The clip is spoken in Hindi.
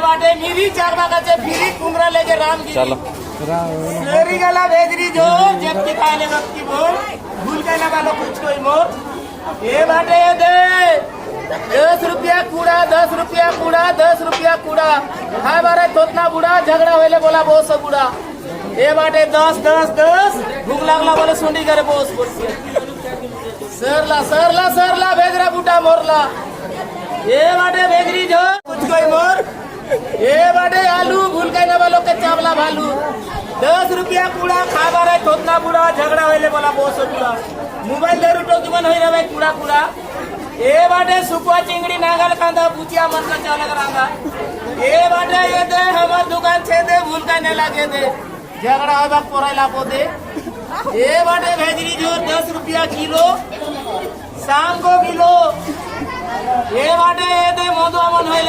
बाटे मिरी चार बागाचे फिरी कुमरा लेके रामगिरी चलो शेरी गला भेजरी जो जब की खाने वक्त की बोल भूल के ना वालों कुछ कोई मोर ये बाटे ये दे 10 रुपया कूड़ा 10 रुपया कूड़ा 10 रुपया कूड़ा हाय बारे तोतना बुढ़ा झगड़ा होले बोला बहुत सब बुढ़ा ये बाटे 10 10 10 भूख लागला बोले सुंडी करे बोस बोल सरला सरला सरला भेजरा बूटा मोरला ये बाटे भेजरी जो कुछ कोई मोर ये बाटे आलू भूल के ना वालों के चावला भालू 10 रुपया कूड़ा खावा रहे तोतना बुढ़ा झगड़ा होले बोला बहुत बुढ़ा मोबाइल दे रुटो जुबन होई रहे कूड़ा कूड़ा ये बाटे सुकुआ चिंगड़ी नागल कांदा बुचिया मसला चावला करांगा ये बाटे ये दे हमार दुकान छे दे भूल के न लागे दे झगड़ा होबा पोराइला पो दे ये बाटे भेजरी जो 10 रुपया किलो शाम को किलो ये बाटे ये दे मोदो अमन होइला